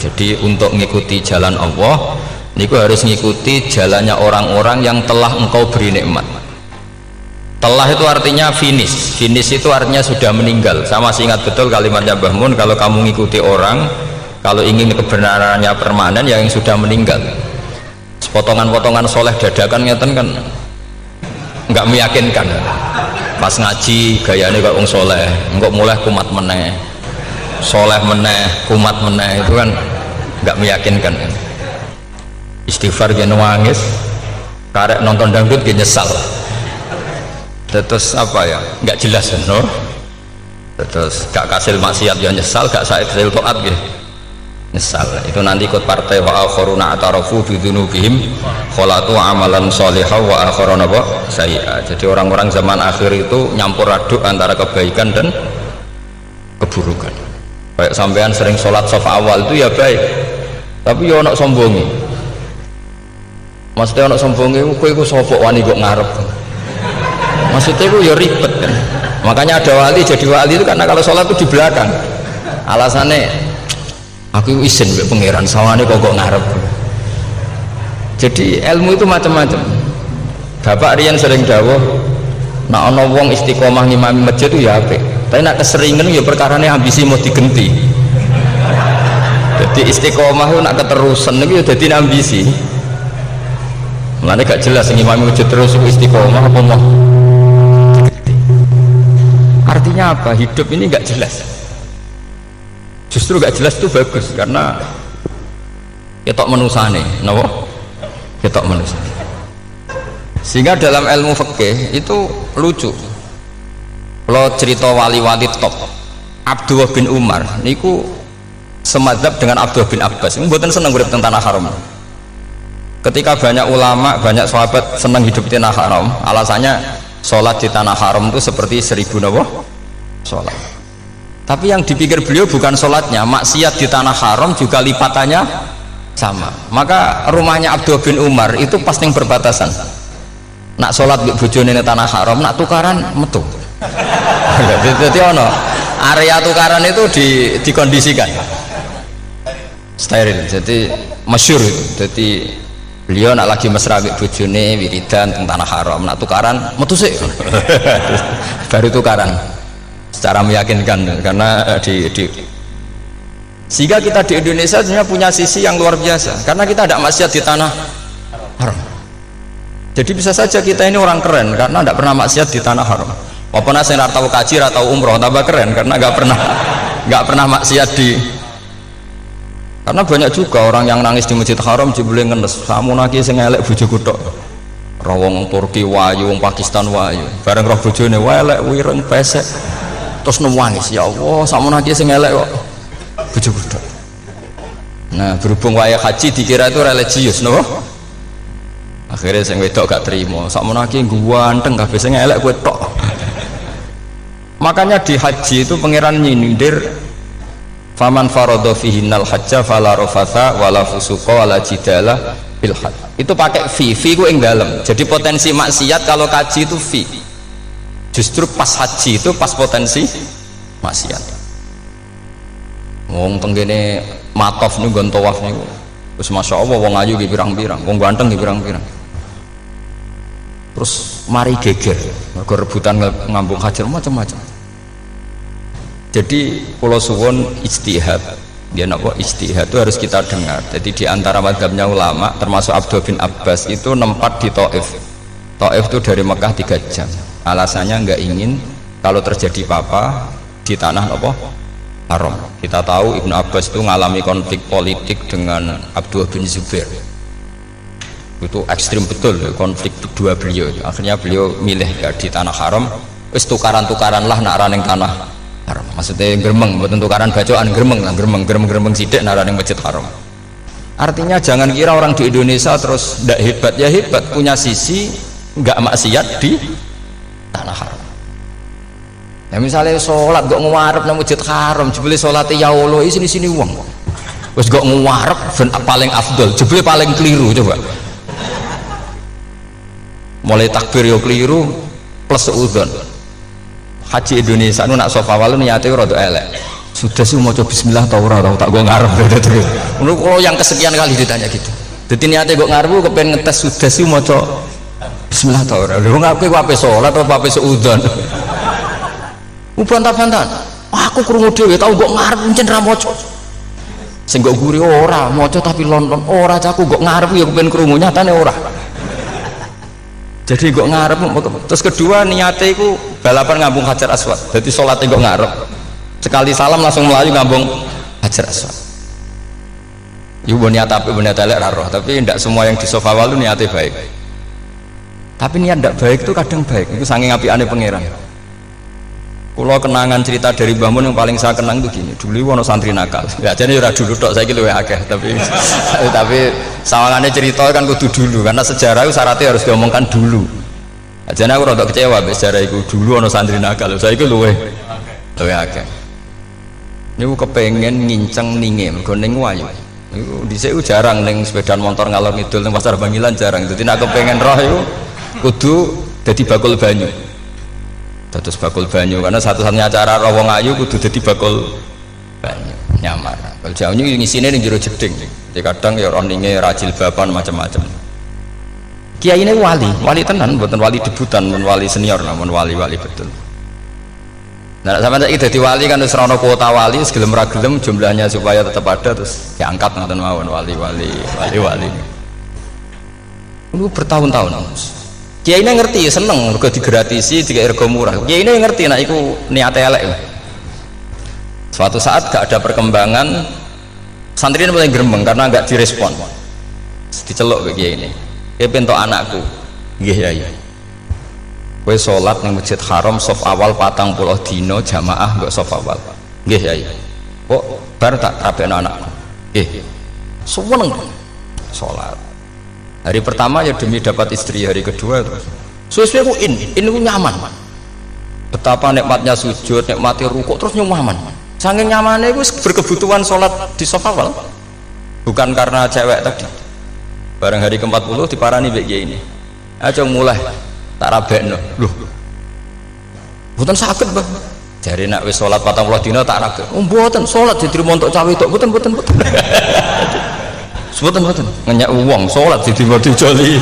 Jadi untuk mengikuti jalan Allah niku harus mengikuti jalannya orang-orang yang telah engkau beri nikmat. Telah itu artinya finish. Finish itu artinya sudah meninggal. Saya masih ingat betul kalimatnya Mbah Mun, kalau kamu mengikuti orang, kalau ingin kebenarannya permanen, ya yang sudah meninggal. Potongan-potongan soleh dadakan ngeten kan nggak meyakinkan. Pas ngaji gayanya kayak wong soleh, enggak mulai kumat meneh, soleh meneh, kumat meneh, itu kan nggak meyakinkan. Istighfar dia nangis, karek nonton dangdut dia nyesal. Terus apa ya, nggak jelas no? Terus gak kasil maksiat ya nyesal, gak kasil toat gitu nyesal. Itu nanti ikut partai wa akharuna atarafu bi dzunubihim khalatu amalan shalihah wa akharuna sayyi'ah. Jadi orang-orang zaman akhir itu nyampur aduk antara kebaikan dan keburukan. Kayak sampean sering sholat saf awal itu ya baik, tapi ya ono sombongi. Maksudnya ono sombongi, kowe iku sapa wani kok ngarep. Maksudnya itu ya ribet kan. Makanya ada wali jadi wali itu karena kalau sholat itu di belakang. Alasannya aku izin ke pangeran sawane kok ngarep. Jadi ilmu itu macam-macam. Bapak Rian sering dawuh, nak ana wong istiqomah ngimami masjid itu ya apik. Tapi nak keseringan ya perkarane ambisi mau digenti. Jadi istiqomah itu nak keterusan itu ya jadi ambisi. Mulane gak jelas ngimami masjid terus istiqomah apa mau. Artinya apa? Hidup ini nggak jelas. Justru nggak jelas itu bagus karena ketok menusane, nopo? Ketok menusane. Sehingga dalam ilmu fikih itu lucu. Kalau cerita wali-wali top, Abdullah bin Umar, niku semadzhab dengan Abdullah bin Abbas. Mboten seneng urip teng tanah haram. Ketika banyak ulama, banyak sahabat senang hidup di tanah haram, alasannya sholat di tanah haram itu seperti 1000 nawa sholat. Tapi yang dipikir beliau bukan sholatnya, maksiat di tanah haram juga lipatannya sama. Maka rumahnya Abdullah bin Umar itu pasti yang berbatasan. Nak sholat di bojone di tanah haram, nak tukaran metu. Jadi ono area tukaran itu dikondisikan steril. Jadi masyhur itu. Jadi beliau nak lagi mesra mbek bojone wiridan teng tanah haram, nak tukaran metu sik. Baru tukaran secara meyakinkan karena sehingga kita di Indonesia sebenarnya punya sisi yang luar biasa karena kita tidak maksiat di tanah haram. Jadi bisa saja kita ini orang keren karena tidak pernah maksiat di tanah haram. Walaupun saya tahu kaji atau umroh tambah keren karena nggak pernah maksiat di. Karena banyak juga orang yang nangis di Masjid Haram jebule ngenes, samu naki sing elek bojoku tok. Ora wong Turki wayu, wong Pakistan wayu. Bareng roh bojone elek wireng pesek. Terus nangis, ya Allah, samu naki sing elek kok bojoku tok. Nah, berhubung wayah haji dikira itu religius, no? Akhirnya sing wedok gak terima. Samu naki ganteng kabeh sing elek kowe tok. Makanya di haji itu pangeran nyindir faman faradha fihinnal hajja fala rafatha wala fusuqa wala jidala bil hajj. Itu pakai fi ku ing dalem. Jadi potensi maksiat kalau kaji itu fi. Justru pas haji itu pas potensi maksiat. Wong tenggene matof niku nggon tawaf niku. Wis masyaallah wong ayu ki pirang-pirang, wong ganteng ki pirang-pirang. Terus mari geger, mergo rebutan ngambung hajar macam-macam. Jadi pulau suwon ijtihad, dia napa ijtihad itu harus kita dengar. Jadi di antara mazhabnya ulama termasuk Abdullah bin Abbas itu nempat di Taif. Taif itu dari Mekah 3 jam. Alasannya nggak ingin kalau terjadi apa di tanah apa haram. Kita tahu Ibnu Abbas itu mengalami konflik politik dengan Abdullah bin Zubair. Itu ekstrim betul konflik kedua beliau. Akhirnya beliau milih ya, di tanah haram. Wis tukaran-tukaran lah nak raneng tanah haram. Maksudnya gremeng, bukan tukaran bacaan gremeng lah, gremeng sidik nara yang Masjid Haram. Artinya jangan kira orang di Indonesia terus ndak hebat, ya hebat, punya sisi nggak maksiat di tanah haram. Ya misalnya sholat gak ngewarep nang Masjid Haram, jebule sholatnya ya Allah sini uang. Terus gak ngewarep paling afdol, jebule paling keliru coba. Mulai takbir yo keliru plus seudon. Haji Indonesia nu nak sofa walu niate rada elek. sudah sih mau coba bismillah tau ora tau tak gue ngarep terus kalau yang kesekian kali ditanya gitu jadi niatnya gue ngarep kepengen ngetes sudah sih mau coba bismillah tau ora lu ngaku apa sholat atau apa seudon bantah-bantahan aku krungu dhewe tau gue ngarep encen ra maca sing gue guri ora maca tapi lonton ora caku gue ngarep ya kepengen krungu nyatane ora jadi gue ngarep terus kedua niatnya itu balapan ngambung Hajar Aswad jadi sholatnya gue ngarep sekali salam langsung melayu ngambung Hajar Aswad itu niat tapi niat elek roh tapi tidak semua yang di sofa walu niatnya baik tapi niat tidak baik itu kadang baik itu saking apiane pangeran kalau kenangan cerita dari Mbah Mun yang paling saya kenang itu gini dulu wono santri nakal ya jadi ora dulu tok saya luwih akeh tapi sawangannya cerita kan kudu dulu karena sejarah itu syaratnya harus diomongkan dulu jadi aku rada kecewa sejarah itu dulu wono santri nakal saya luwih akeh ini aku kepengen nginceng ninge mergo ning wayu iku dhisik jarang ning sepeda motor ngalor ngidul ning pasar Bangilan jarang dadi nek kepengen roh iku kudu dadi bakul banyu dados bakul banyu karena satu-satunya cara roh wong ayu kudu dadi bakul banyu nyamar kalau jauh ini ngisine ning jero jeding jadi kadang ya roh ninge rajil bapan macam-macam kiai ini wali tenan bukan wali debutan bukan wali senior namun wali betul. Nah, sampai itu jadi wali kan terus rono kuota wali, segelem ragelem jumlahnya supaya tetap ada terus diangkat nonton mawon wali. Lu bertahun-tahun Kiai ini ngerti seneng mergo digratisi dikai rego murah. Kiai ini ngerti nek iku niate elek. Suatu saat gak ada perkembangan santri ini mulai gremeng karena gak direspon. Diceluk ke kiai ini. Kiai pentok anakku. Nggih Yai. Kowe sholat ning Masjid Haram saf awal 40 dina jamaah mbok saf awal. Nggih Yai. Kok bar tak rapekno anakku. Nggih. Seneng sholat. Hari pertama ya demi dapat istri, hari kedua terus. Suwe-suwe ku ku nyaman. Betapa nikmatnya sujud, nikmati rukuk terus nyaman. Saking nyamannya itu berkebutuhan sholat di saf awal. Bukan karena cewek tadi. Bareng hari ke-40 diparani mbek kiai ini. Aja mulai tak rabekno lho mboten saged Mbah jare nek wis salat 40 dina tak rabek mboten salat diterima untuk cawe tok mboten ngenyak uang salat diterima dijoli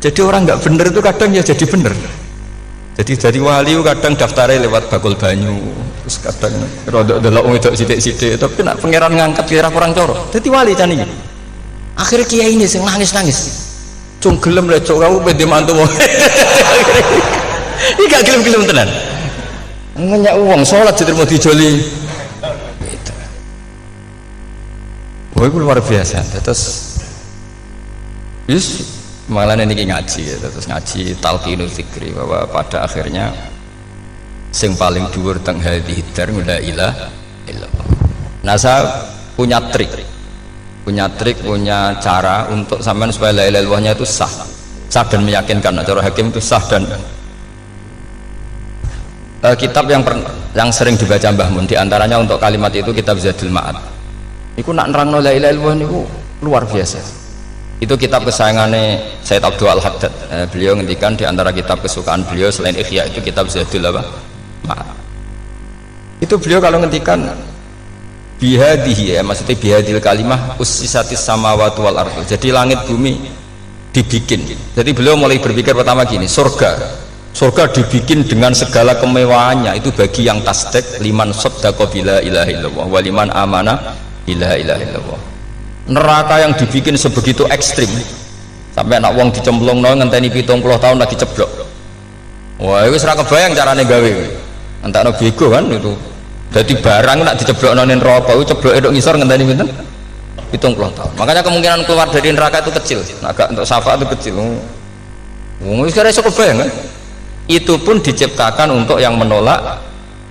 jadi orang nggak bener itu kadang ya jadi bener jadi wali kadang daftarnya lewat bakul banyu terus kadang rodok delok wedok sithik-sithik tapi nek pangeran ngangkat kira kurang coro jadi wali can iki akhirnya kiai ini sing nangis cung gelem lecok kamu pede mantu ini gak gelem tenan ngenyak uang sholat diterima dijoli gitu. Wah itu luar biasa terus malah ini ngaji terus ngaji talqinul fikri bahwa pada akhirnya sing paling dhuwur teng hadhihi dar la ilaha illallah. Nah saya punya cara untuk sampean supaya la ilaha illallahnya itu sah dan meyakinkan. Nah, cara hakim itu sah dan kitab yang sering dibaca Mbah Mun diantaranya untuk kalimat itu kitab Zadul Ma'ad. Iku nak nerangno la ilaha illallah niku luar biasa. Itu kitab kesayangannya Sayyid Abdul Al-Haddad. Beliau ngendikan diantara kitab kesukaan beliau selain Ihya itu kitab Zadul Ma'ad. Itu beliau kalau ngendikan bihadihi ya maksudnya bihadil kalimah ussisatis samawati wal ardh jadi langit bumi dibikin jadi beliau mulai berpikir pertama gini surga dibikin dengan segala kemewahannya itu bagi yang tasdik liman saddaqa bila ilaha illallah wa liman amana bila ilaha illallah. Neraka yang dibikin sebegitu ekstrim sampai anak wong dicemplung ngenteni 70 tahun lagi ceblok wah itu ora kebayang carane gawe entakno bego kan itu jadi barang nak diceblokno ning neraka itu cebloke tok ngisor ngenteni pinten 70 tahun. Makanya kemungkinan keluar dari neraka itu kecil. Nah, agak untuk syafaat itu kecil. Wong wis kira iso kebayang kan? Itu pun diciptakan untuk yang menolak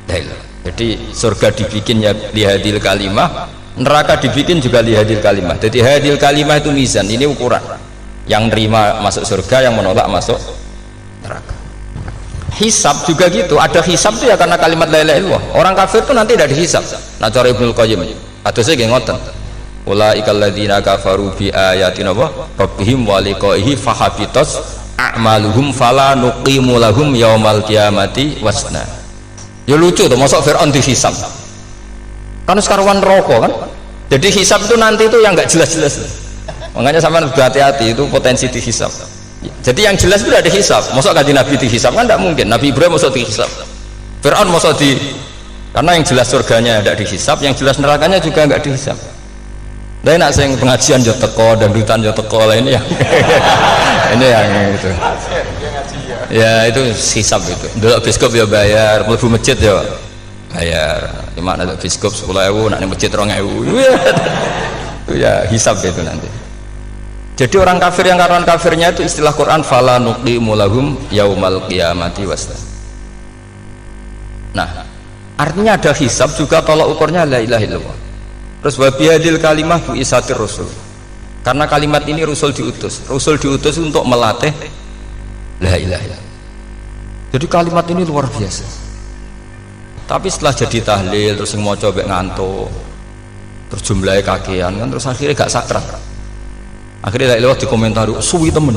dalil. Jadi surga dibikin ya lihadil kalimah, neraka dibikin juga lihadil kalimah. Jadi hadil kalimah itu mizan, ini ukuran. Yang nerima masuk surga, yang menolak masuk neraka. Hisab juga gitu, ada hisab itu ya karena kalimat la ilaha illallah. Orang kafir itu nanti tidak dihisab. Nah cara Ibnul Qayyim atau saya nggih ngoten. Ulaikal ladzina kafaru bi ayatina rabbihim wa liqaihi fahabitas a'maluhum fala nuqimu lahum yaumal qiyamati wasna. Ya lucu tuh, masuk Fir'aun dihisab. Kan sekarwan rokok kan. Jadi hisab itu nanti itu yang nggak jelas-jelas. Makanya sama hati-hati itu potensi dihisab. Jadi yang jelas itu ada hisab. Masa kanjeng Nabi dihisab kan tidak mungkin. Nabi Ibrahim masa dihisab. Fir'aun masa di, karena yang jelas surganya tidak dihisab, yang jelas nerakanya juga nggak dihisab. Tapi nak sing pengajian yo teko dan dutan yo teko lah ini yang ini yang itu. Ya itu hisab itu. Dulu biskop ya bayar, mlebu masjid ya bayar. Cuma ada biskop 10.000, nak masjid 2.000. Itu ya hisab itu nanti. Jadi orang kafir yang karuan kafirnya itu istilah Quran fala nuqimu lahum yaumal qiyamati wasna. Nah, artinya ada hisab juga tolak ukurnya la ilaha illallah. Terus wa bihadil kalimah bu isatir rusul. Karena kalimat ini Rasul diutus untuk melatih la ilaha illallah. Jadi kalimat ini luar biasa. Tapi setelah jadi tahlil terus mau coba ngantuk, terus jumlahnya kakean kan, terus akhirnya gak sakral. Akhirnya la ilaha dikomentari suwi temen.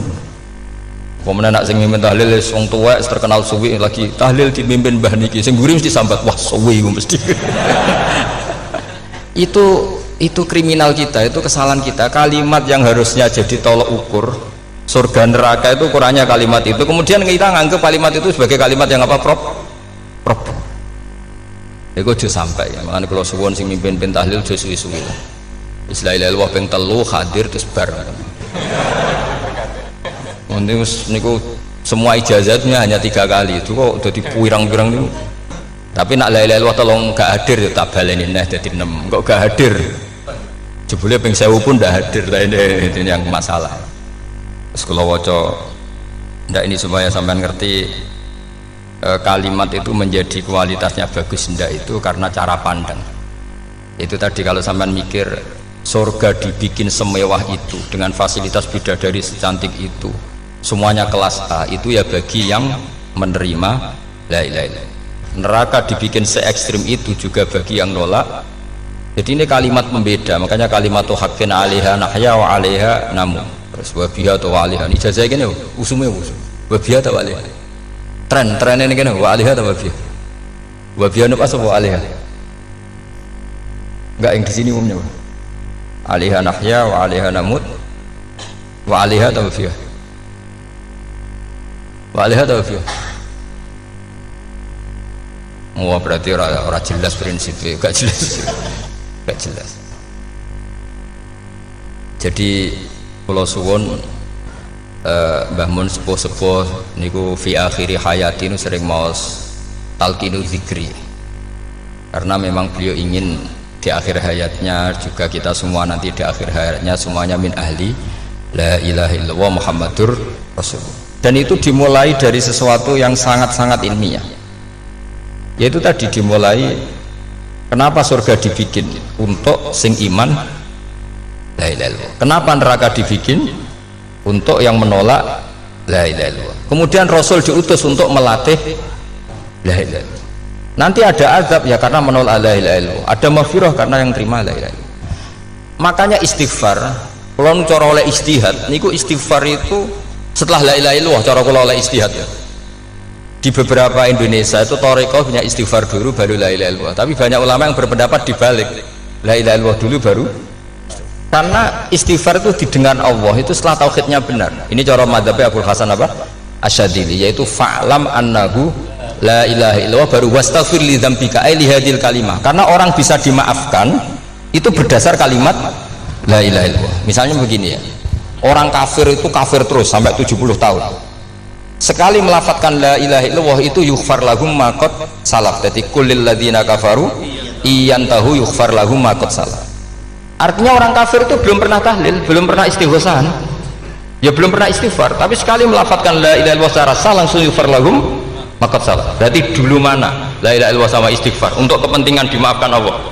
Pemenang nak sing mimpin tahlil wong tuwek terkenal suwi, lagi tahlil dipimpin mbah niki sing mburi mesti sambat wah suwi mesti. itu kriminal kita, itu kesalahan kita. Kalimat yang harusnya jadi tolok ukur surga neraka itu ukurannya kalimat itu, kemudian kita nganggap kalimat itu sebagai kalimat yang apa? Prop itu udah sampai ya. Makanya kalau suwon sing mimpin tahlil udah suwi-suwi lah. Istilah ilal ping telu hadir terus bar. Niku semua ijazatnya hanya 3 kali itu kok udah dipirang-pirang niku. Tapi nak la ilaha illallah tolong gak hadir ya tak baleni neh dadi 6. Kok gak hadir? Jebule ping 1000 pun ndak hadir. Lah ini yang masalah. Terus kalau waca ndak ini supaya sampean ngerti kalimat itu menjadi kualitasnya bagus ndak itu karena cara pandang. Itu tadi kalau sampean mikir surga dibikin semewah itu dengan fasilitas bidadari secantik itu, semuanya kelas A, itu ya bagi yang menerima la ilaha illallah. Neraka dibikin se ekstrim itu juga bagi yang nolak. Jadi ini kalimat pembeda, makanya kalimat haqqin 'alaiha nahya wa 'alaiha namun. Terus wa biha tu 'alaiha. Ijazah gini usume usum. Wa biha ta 'alaiha. Tren ini gini wa 'alaiha ta wa biha. Wa biha apa wa 'alaiha? Enggak yang di sini umumnya. 'Alaiha nahya wa 'alaiha namut. Wa 'alaiha ta wa biha. Wa 'alaiha ta wa biha. Wah berarti orang jelas prinsipnya, gak jelas. Jadi kalau suwon Mbah Mun sepuh-sepuh niku fi akhiri hayati nu sering maos talqinu zikri, karena memang beliau ingin di akhir hayatnya juga kita semua nanti di akhir hayatnya semuanya min ahli la ilaha illallah Muhammadur Rasulullah. Dan itu dimulai dari sesuatu yang sangat-sangat ilmiah. Yaitu tadi dimulai kenapa surga dibikin untuk sing iman la ilaha illallah. Kenapa neraka dibikin untuk yang menolak la ilaha illallah. Kemudian Rasul diutus untuk melatih la ilaha illallah. Nanti ada azab ya karena menolak la ilaha illallah. Ada maghfirah karena yang terima la ilaha illallah. Makanya istighfar, kalau cara oleh istihad, niku istighfar itu setelah la ilaha illallah cara kula oleh istihad ya. Di beberapa Indonesia itu thariqah punya istighfar dulu baru la ilaha illallah. Tapi banyak ulama yang berpendapat dibalik, la ilaha illallah dulu baru, karena istighfar itu didengar Allah itu setelah tauhidnya benar. Ini cara madzhabnya Abul Hasan apa? Asyadili, yaitu fa'lam annahu la ilaha illallah baru wastaghfir li dzambika ai li hadil kalimah. Karena orang bisa dimaafkan itu berdasar kalimat la ilaha illallah. Misalnya begini ya, orang kafir itu kafir terus sampai 70 tahun. Sekali melafatkan la ilaha illallah itu yughfar lahum ma qad salaf. Jadi kullil ladzina kafaru iyantahu yughfar lahum ma qad salaf. Artinya orang kafir itu belum pernah tahlil, belum pernah istighosan, ya belum pernah istighfar, tapi sekali melafatkan la ilaha illallah secara sah langsung yughfar lahum ma qad salaf. Berarti dulu mana la ilaha illallah sama istighfar untuk kepentingan dimaafkan Allah?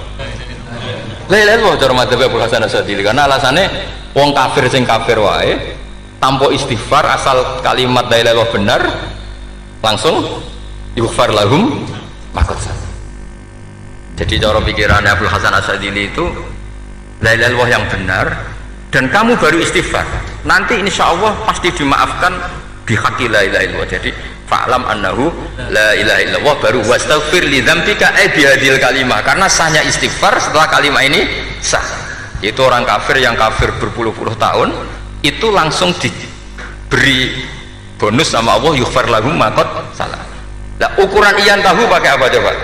La ilaha illallah cara madzhab Abul Hasan Asyadili, karena alasannya wong kafir sing kafir wae tanpa istighfar asal kalimat la ilaha illallah benar langsung yughfar lahum ma qad salaf. Jadi cara pikirannya Abul Hasan Asyadili itu la ilaha illallah yang benar dan kamu baru istighfar, nanti insya Allah pasti dimaafkan bihaqqi la ilaha illallah. Jadi fa'lam annahu la ilaha illallah baru wastaghfir li dzambika bihadil kalimah, karena sahnya istighfar setelah kalimat ini sah. Itu orang kafir yang kafir berpuluh-puluh tahun itu langsung diberi bonus sama Allah, yughfar lahum ma qad salah. Lah ukuran iyan tahu pakai apa coba?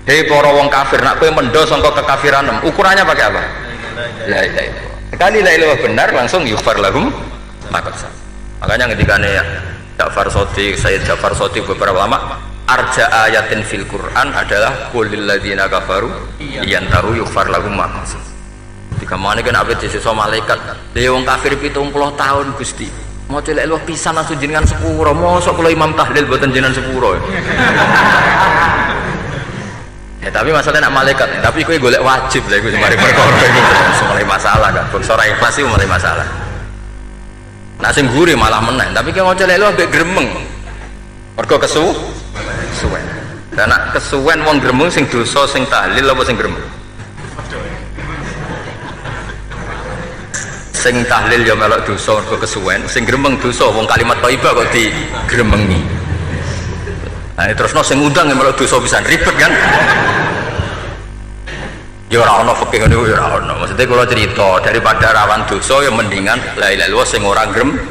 Hei para wong kafir, nak kowe mendo sangka kekafiran, ukurannya pakai apa? La ilaha illallah. Sekali la ilaha benar langsung yughfar lahum ma qad salah. Makanya ketika ya Ja'far Shadiq, Sayyid Ja'far Shadiq, beberapa lama arja ayatin fil Quran adalah qulil ladzina kafaru yantahu yughfar lahum ma qad salah. Tiga mana kan abet sisa malaikat wong kafir 70 tahun Gusti mau celek lu pisan langsung jenengan sepuro, mosok kula imam tahlil boten jenengan sepuro. Ya tapi masalahnya nak malaikat, tapi kowe golek wajib lha iku mari perkara iku mulai masalah kan. Bangsa ora ikhlas iku mulai masalah. Nak sing guri malah meneh, tapi ki ngono celek lu ambek gremeng. Mergo kesuwen. Dan nak kesuwen wong gremeng sing dosa sing tahlil apa sing gremeng? Sing tahlil ya melok dosa mergo kesuwen, sing gremeng dosa wong kalimat thayyibah kok digremengi. Nah, terusno sing undang ya melok dosa pisan ribet kan. Ya ora ono fikih ngono ya ora ono. Maksudnya kalau cerita daripada rawan dosa ya mendingan la ilaha illallah sing ora gremeng.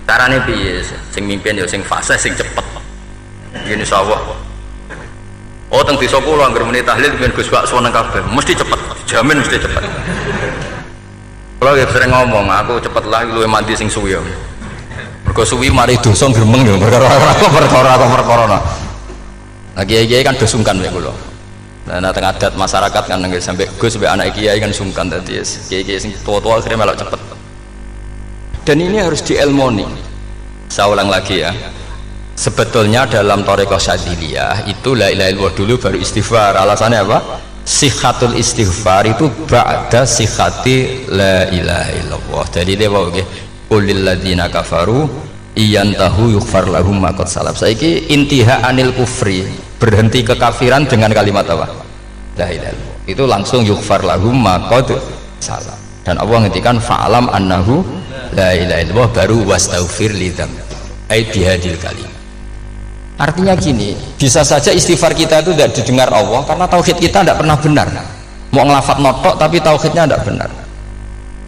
Carane piye? Sing mimpin ya sing fasih sing cepet. Ngene insyaallah. Oh teng desa kula anggere muni tahlil ben Gus bakso nang kabeh, mesti cepet, jamin mesti cepet. Kalau ya sering ngomong, aku cepet lah luwih mandi sing suwi ya. Mergo suwi mari dosa gremeng ya, perkara. Lagi kan do sungkan mek kula. Nah, tengah adat masyarakat kan nggih sampai Gus sampai anak kiai kan sungkan tadi kiai sing tua-tua akhirnya melok cepet. Dan ini harus dielmoni. Saya ulang lagi ya. Sebetulnya dalam thariqah Syadziliyah itu la ilaha illallah dulu baru istighfar. Alasannya apa? Sihhatul istighfar itu ba'da sihhati la ilaha illallah. Jadi dia bawa ke qulil ladzina kafaru iyantahu yughfar lahum ma qad salaf. Saiki intiha anil kufri, berhenti kekafiran dengan kalimat apa? La ilaha illallah. Itu langsung yughfar lahum ma qad salaf. Dan Allah ngendikan fa'alam annahu la ilaha illallah baru wastaghfir lidzam. Ai bihadil kalim. Artinya gini, bisa saja istighfar kita itu tidak didengar Allah karena tauhid kita tidak pernah benar. Mau ngelafat notok tapi tauhidnya tidak benar.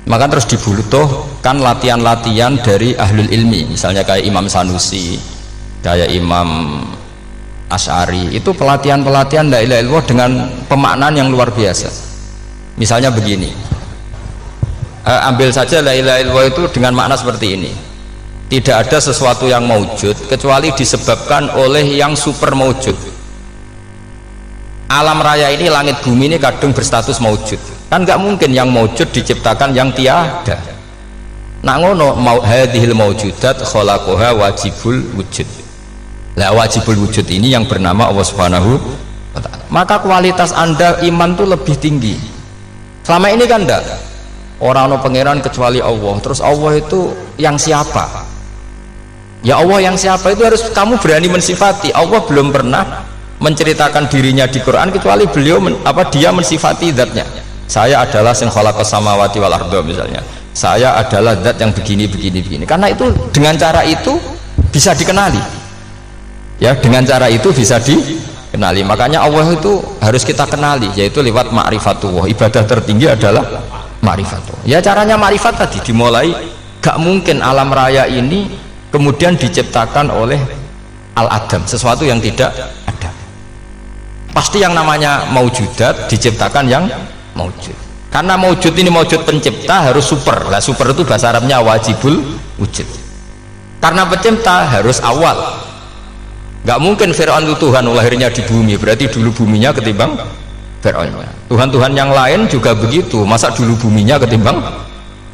Maka terus dibutuhkan latihan-latihan dari ahlul ilmi, misalnya kayak Imam Sanusi, kayak Imam Asy'ari. Itu pelatihan-pelatihan la ilaha illallah dengan pemaknaan yang luar biasa. Misalnya begini, ambil saja la ilaha illallah itu dengan makna seperti ini. Tidak ada sesuatu yang maujud kecuali disebabkan oleh yang super maujud. Alam raya ini, langit bumi ini kadung berstatus maujud. Kan nggak mungkin yang maujud diciptakan yang tiada. Nak ngono hadhil maujudat khalaqaha wajibul wujud. Lah wajibul wujud ini yang bernama Allah Subhanahu wa ta'ala. Maka kualitas Anda iman tuh lebih tinggi. Selama ini kan enggak. Orang no pangeran kecuali Allah. Terus Allah itu yang siapa? Ya Allah yang siapa itu harus kamu berani mensifati. Allah belum pernah menceritakan dirinya di Quran kecuali beliau dia mensifati zatnya. Saya adalah sing khalaqas samawati wal arda misalnya. Saya adalah zat yang begini. Karena itu dengan cara itu bisa dikenali. Ya, dengan cara itu bisa dikenali. Makanya Allah itu harus kita kenali, yaitu lewat ma'rifatullah. Ibadah tertinggi adalah ma'rifatullah. Ya caranya ma'rifat tadi dimulai. Gak mungkin alam raya ini kemudian diciptakan oleh al-adam, sesuatu yang tidak ada. Pasti yang namanya maujudat diciptakan yang maujud. Karena maujud ini maujud pencipta harus super. Lah super itu bahasa Arabnya wajibul wujud. Karena pencipta harus awal. Gak mungkin Fir'aun itu Tuhan lahirnya di bumi, berarti dulu buminya ketimbang Fir'aun. Tuhan-Tuhan yang lain juga begitu, masa dulu buminya ketimbang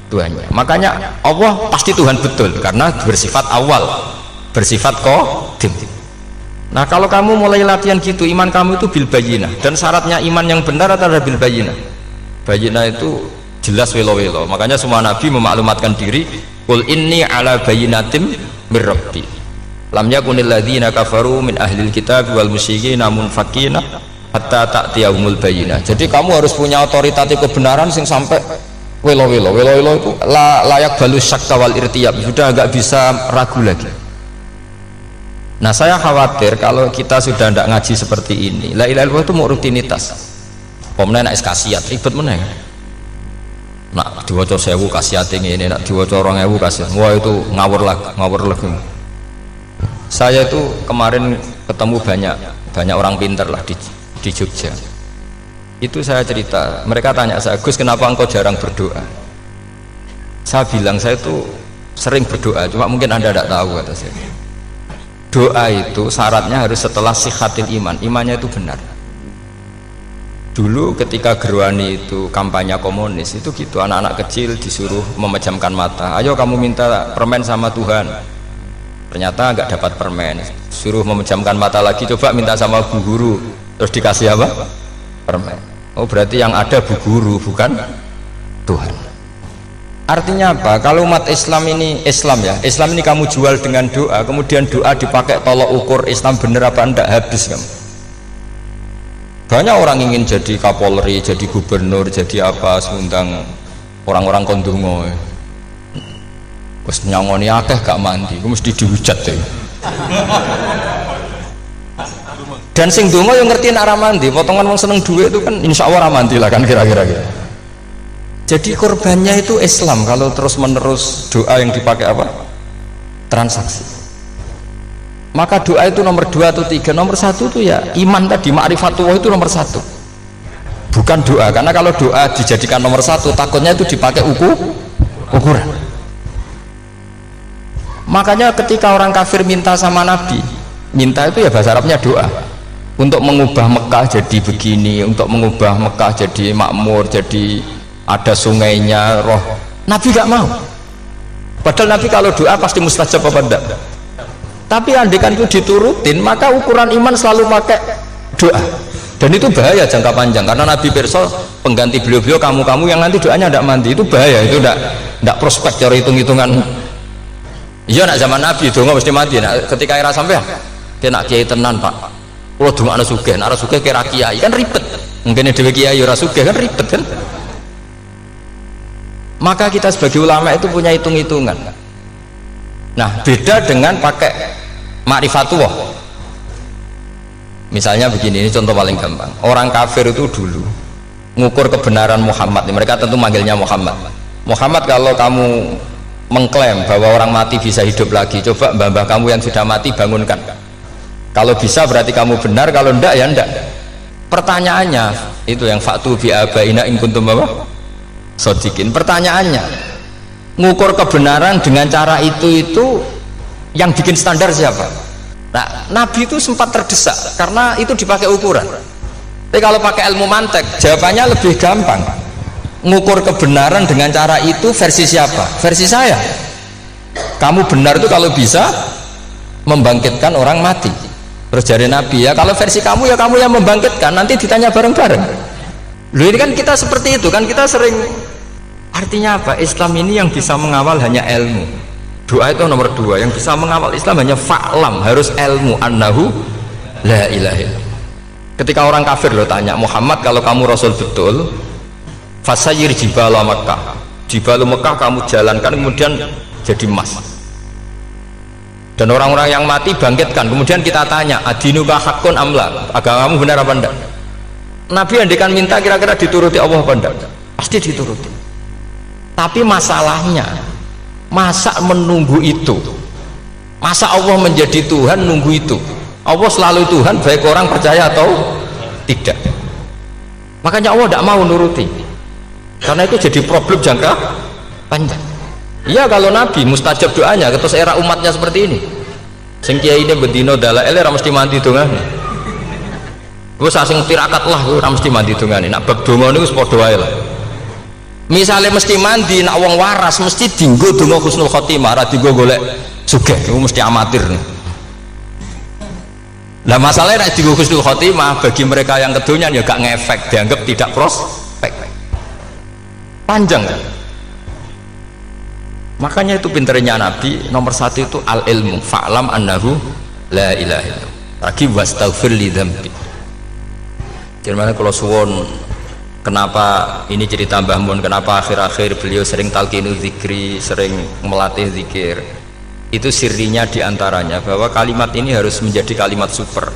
Tuhannya. Makanya Allah pasti Tuhan betul karena bersifat awal, bersifat qadim. Nah kalau kamu mulai latihan gitu, iman kamu itu bil bayyinah. Dan syaratnya iman yang benar adalah bil bayyinah. Bayyinah itu jelas welo-welo. Makanya semua nabi memaklumatkan diri, qul inni ala bayyinatim mir rabbi lam yakunil ladzina kafaru min ahlil kitab wal musyrikin munfakina hatta ta'tiyahumul bayyinah. Jadi kamu harus punya otoritatif kebenaran sing sampai welo-welo itu layak balus syakka wal irtiyab, sudah agak bisa ragu lagi. Nah saya khawatir kalau kita sudah tidak ngaji seperti ini, la ilaha illallah itu mau rutinitas. Pemenang nak kasiat ribet meneng. Nak diwaca 1000 kasiat ini, nak diwaca 2000 kasiat. Wah itu ngawur lagi. Saya itu kemarin ketemu banyak orang pintar lah di Jogja. Itu saya cerita, mereka tanya saya, Gus kenapa engkau jarang berdoa? Saya bilang saya itu sering berdoa, cuma mungkin anda tidak tahu kata saya. Doa itu syaratnya harus setelah sihatil iman, imannya itu benar. Dulu ketika Gerwani itu kampanye komunis itu gitu, anak-anak kecil disuruh memejamkan mata, ayo kamu minta permen sama Tuhan, ternyata nggak dapat permen, suruh memejamkan mata lagi, coba minta sama bu guru, terus dikasih apa? Permen. Oh berarti yang ada bu guru bukan Tuhan. Artinya apa? Kalau umat Islam ini Islam ini kamu jual dengan doa, kemudian doa dipakai tolok ukur Islam bener apa enggak, habis kamu. Banyak orang ingin jadi Kapolri, jadi gubernur, jadi apa, seundang orang-orang kondungo. Wes nyangoni akeh gak mandi, mesti dihujat deh. Dan sing donga yang ngerti nak ra mandi, potongan wong seneng duit itu kan insya Allah ra mandi lah kan kira-kira. Jadi korbannya itu Islam kalau terus menerus doa yang dipakai apa? Transaksi. Maka doa itu nomor 2 atau 3, nomor 1 itu ya iman tadi, ma'rifatullah itu nomor 1. Bukan doa, karena kalau doa dijadikan nomor 1 takutnya itu dipakai ukuran. Makanya ketika orang kafir minta sama Nabi, minta itu ya bahasa Arabnya doa, untuk mengubah Mekah jadi begini, untuk mengubah Mekah jadi makmur, jadi ada sungainya, roh. Nabi gak mau. Padahal Nabi kalau doa pasti mustajab apa enggak? Tapi andikan itu diturutin, maka ukuran iman selalu pakai doa. Dan itu bahaya jangka panjang, karena Nabi pirsa pengganti beliau-beliau kamu-kamu yang nanti doanya tidak mandi, itu bahaya, itu tidak prospek cara hitung-hitungan. Iya nak zaman Nabi donga mesti mati. Nak ketika era sampean dia nak kiai tenan Pak, kalau dongakno sugih, nak ora sugih kira kiai kan ribet. Mungkin dhewe kiai ora sugih kan ribet kan. Maka kita sebagai ulama itu punya hitung-hitungan. Nah beda dengan pakai ma'rifatullah. Misalnya begini, ini contoh paling gampang. Orang kafir itu dulu mengukur kebenaran Muhammad, mereka tentu manggilnya Muhammad. Muhammad, kalau kamu mengklaim bahwa orang mati bisa hidup lagi, coba mbah-mbah kamu yang sudah mati bangunkan. Kalau bisa berarti kamu benar, kalau enggak ya enggak. Pertanyaannya itu yang faktu bi abaina in kuntum apa? Sodikin. Pertanyaannya, ngukur kebenaran dengan cara itu yang bikin standar siapa? Nah, Nabi itu sempat terdesak karena itu dipakai ukuran. Tapi kalau pakai ilmu mantek, jawabannya lebih gampang. Ngukur kebenaran dengan cara itu versi siapa? Versi saya. Kamu benar itu kalau bisa membangkitkan orang mati. Terus jadi Nabi, ya kalau versi kamu ya kamu yang membangkitkan, nanti ditanya bareng-bareng. Loh ini kan kita seperti itu kan, kita sering. Artinya apa? Islam ini yang bisa mengawal hanya ilmu. Doa itu nomor 2, yang bisa mengawal Islam hanya fa'lam, harus ilmu annahu la ilaha illallah. Ketika orang kafir lo tanya, Muhammad kalau kamu Rasul betul, fasayir jibala Mekah, jibala Mekah kamu jalankan kemudian jadi emas. Dan orang-orang yang mati bangkitkan, kemudian kita tanya, adinuka hakun amla, agamamu benar apa enggak? Nabi andikan minta kira-kira dituruti Allah apa enggak? Pasti dituruti. Tapi masalahnya, masa menunggu itu? Masa Allah menjadi Tuhan nunggu itu? Allah selalu Tuhan baik orang percaya atau tidak. Makanya Allah tidak mau nuruti, karena itu jadi problem jangka panjang. Iya kalau Nabi mustajab doanya, terus era umatnya seperti ini, sing kiai ini bedino dalail ora mesti mandi dongane. Wis sing tirakat lah ora mesti mandi dongane. Nak bab donga niku wis padha wae lah. Misalnya mesti mandi, nak wong waras mesti dinggo donga husnul khotimah, ora dinggo golek sugih, itu mesti amatir. Lah masalahnya nek dinggo husnul khotimah bagi mereka yang kedonyan ya gak ngefek, dianggap tidak prospek. Panjang kan? Makanya itu pinternya Nabi, nomor 1 itu al ilmu, fa'lam annahu la ilaha illallah. Lagi wastaghfir li dzambi. Gimana kalau suwon, kenapa ini cerita Mbah Mun, kenapa akhir-akhir beliau sering talqinu zikri, sering melatih zikir? Itu sirinya diantaranya bahwa kalimat ini harus menjadi kalimat super,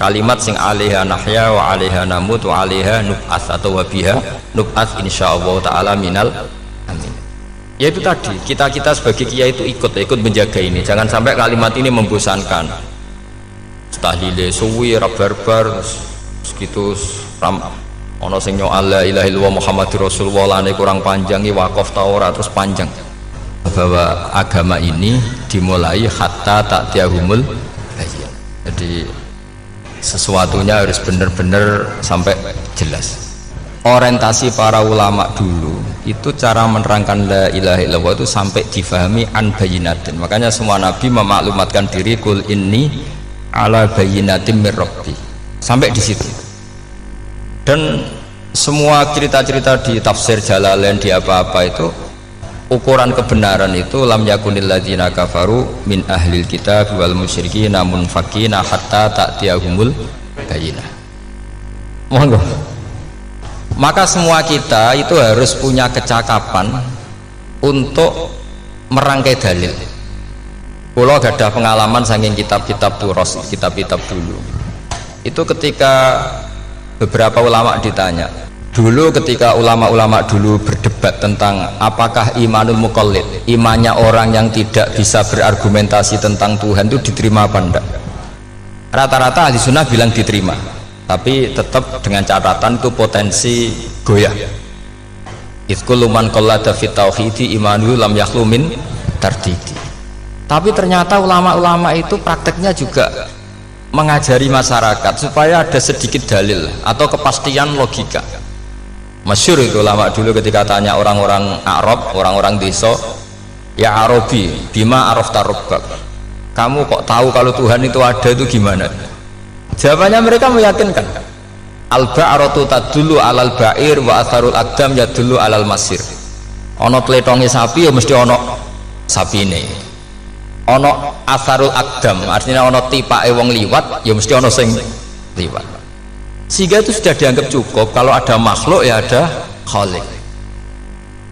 kalimat sing alaiha nahya wa alaiha namut wa alaiha nub'ats atau wabiha nub'ats insyaallah ta'ala minal amin. Ya itu tadi, kita sebagai kiai itu ikut menjaga ini, jangan sampai kalimat ini membosankan. Tahlile suwi barbar segitu ram ono sing nyoal la ilaha illallah Muhammadur Rasulullah lane kurang panjang wakaf ta ora terus panjang. Bahwa agama ini dimulai hatta ta'tiyahumul bayyin. Jadi sesuatunya harus benar-benar sampai jelas. Orientasi para ulama dulu itu cara menerangkan la ilaha illallah itu sampai difahami an bayyinatin. Makanya semua nabi memaklumatkan diri kul inni ala bayyinatin mir rabbi. Sampai di situ. Dan semua cerita-cerita di tafsir Jalalain di apa-apa itu ukuran kebenaran itu lam yakunil ladzina kafaru min ahlil kitab wal musyrikin namun fakina hatta ta'tiyahumul bayyinah. Monggo. Maka semua kita itu harus punya kecakapan untuk merangkai dalil. Kalau ada pengalaman saking kitab-kitab turos, kitab-kitab dulu. Itu ketika beberapa ulama ditanya, dulu ketika ulama-ulama dulu berdebat tentang apakah imanul muqallid, imannya orang yang tidak bisa berargumentasi tentang Tuhan itu diterima apa enggak, rata-rata ahli sunnah bilang diterima, tapi tetap dengan catatan itu potensi goyah. Idzkullu man qallada fit tauhidi imanu lam yakhlu min tardidi. Tapi ternyata ulama-ulama itu prakteknya juga mengajari masyarakat supaya ada sedikit dalil atau kepastian logika. Masyhur itu ulama dulu ketika tanya orang-orang Arab, orang-orang desa, ya Arabi, bima arafta rabbak, kamu kok tahu kalau Tuhan itu ada, itu gimana? Jawabannya mereka meyakinkan, al-ba'ratu tadullu alal ba'ir wa atharul aqdam yadullu alal masir. Ono tletonge sapi ya mesti ono sapine, ono atharul aqdam artinya ono tipake wong liwat ya mesti ono sing liwat. Sehingga itu sudah dianggap cukup, kalau ada makhluk ya ada khalik.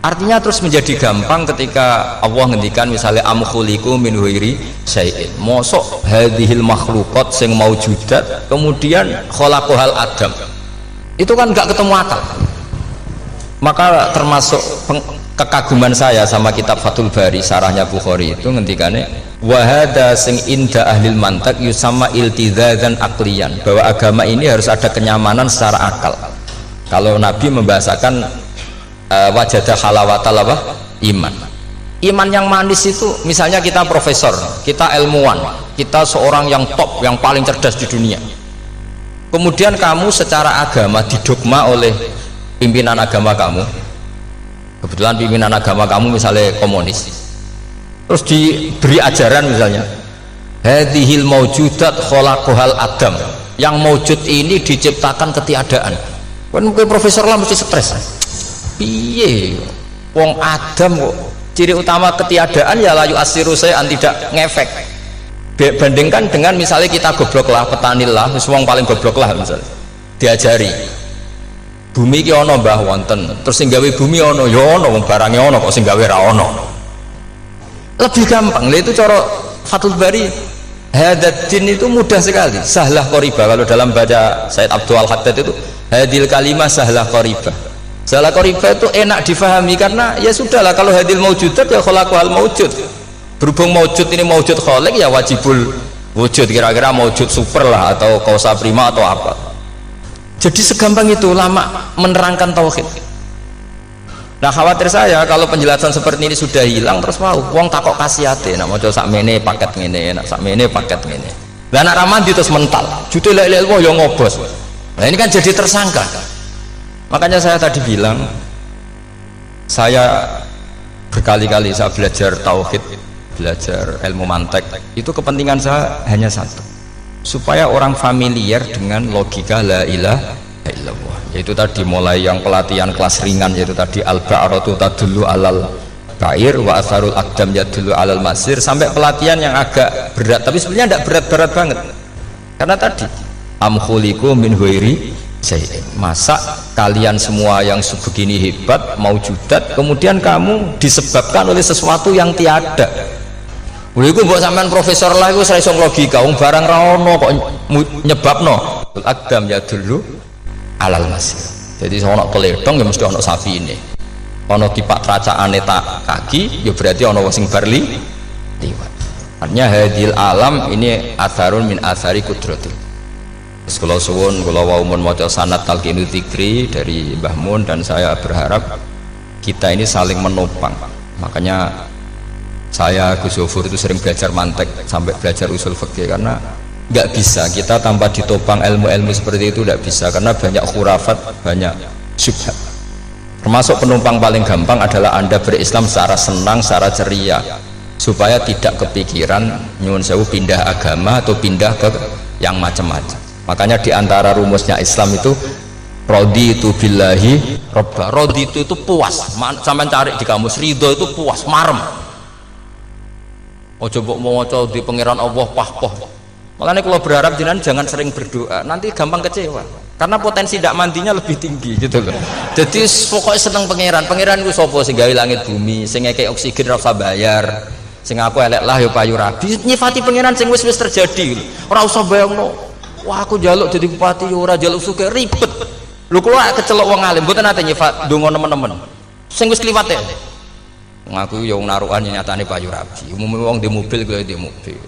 Artinya terus menjadi gampang ketika Allah ngendikan misalnya am khuliqu min ghairi syai'in, mosok hadhil makhluqat sing maujudat kemudian khalaqahal adam, itu kan nggak ketemu akal. Maka termasuk kekaguman saya sama kitab Fathul Bari sarahnya Bukhari itu ngendikane wahada sing inda ahlil mantak yusama iltidzadan aklian, bahwa agama ini harus ada kenyamanan secara akal. Kalau Nabi membahasakan wajadah halawatal apa? Iman yang manis itu misalnya kita profesor, kita ilmuwan, kita seorang yang top, yang paling cerdas di dunia, kemudian kamu secara agama didogma oleh pimpinan agama kamu, kebetulan pimpinan agama kamu misalnya komunis, terus diberi ajaran misalnya hadhil maujudat khalaqahal adam, yang maujud ini diciptakan ketiadaan. Kan mungkin profesor lah mesti stres, piye wong Adam kok ciri utama ketiadaan ya layu asiru saya tidak ngefek. Bandingkan dengan misalnya kita goblok lah, petani lah, wong paling goblok lah misalnya diajari bumi ki ono mbah wonten, terus sing gawe bumi ono ya ono, wong barange ono kok sing gawe ra ono. Lebih gampang lah itu cara Fathul Bari. Hadaddin itu mudah sekali, sahlah qoriba. Kalau dalam baca Said Abdul Al-Haddad itu hadil kalimah sahlah qoriba. Sahlah qoriba itu enak difahami karena ya sudahlah, kalau hadil maujudat ya khalaqal maujud. Berhubung maujud ini maujud khaliq ya wajibul wujud, kira-kira maujud super lah atau kausa prima atau apa. Jadi segampang itu lama menerangkan tauhid. Nah khawatir saya kalau penjelasan seperti ini sudah hilang, terus mau wong takok kasihate nak maca sak mene paket ngene, nak sak mene paket ngene. Lah nak ramandi terus mental, jute la ilaha illallah yo ngobos. Nah ini kan jadi tersangka. Makanya saya tadi bilang, saya berkali-kali saya belajar tauhid, belajar ilmu mantek, itu kepentingan saya hanya satu, supaya orang familiar dengan logika la ilaha illallah. Yaitu tadi mulai yang pelatihan kelas ringan, yaitu tadi al-ba'ratu tadullu alal ba'ir wa atharul aqdam yadullu alal masir, sampai pelatihan yang agak berat, tapi sebenarnya tidak berat-berat banget. Karena tadi am khuliqu min ghairi syai'in, masa kalian semua yang sebegini hebat maujudat kemudian kamu disebabkan oleh sesuatu yang tiada. Lha iku mbok sampean profesor lah iku iso logika, wong barang ra ono kok nyebabno. Al-aqdam ya dulu alal masir. Jadi ono peledong ya mesti ono sapine. Ono tipak tracaane tak kaki ya berarti ono wong sing barli liwat. Artinya hadil alam ini atharun min athari kudratil. Terus kalau suwun kalau wau mun maca sanad talqinu dzikri dari Mbah Mun, dan saya berharap kita ini saling menopang. Makanya saya Gus Zofur itu sering belajar mantek sampai belajar usul fikih, karena nggak bisa kita tanpa ditopang ilmu-ilmu seperti itu, tidak bisa, karena banyak khurafat, banyak syubhat. Termasuk penumpang paling gampang adalah Anda berislam secara senang, secara ceria, supaya tidak kepikiran nyuwun sewu pindah agama atau pindah ke yang macam-macam. Makanya diantara rumusnya Islam itu raditu billahi robba. Raditu itu puas, sampai cari di kamus, ridho itu puas, marem. Ojo mbok maca di pangeran Allah pah-pah. Makanya kalau berharap jenengan jangan sering berdoa, nanti gampang kecewa, karena potensi tidak mandinya lebih tinggi gitu loh. Jadi pokoknya seneng pangeran itu sapa sing gawe langit bumi, sing ngekek oksigen ora usah bayar, sing aku elek lah ya payu rabi, nyifati pangeran sing wis terjadi, ora usah bayangno. Wah aku jaluk jadi bupati ora jaluk sugih ribet. Lho kula kecelok wong alim mboten nate nyifat donga nemen-nemen. Sing wis kliwat e. Ngaku ya wong narukan nyatane payu rabi. Umume wong di mobil kaya di mobil.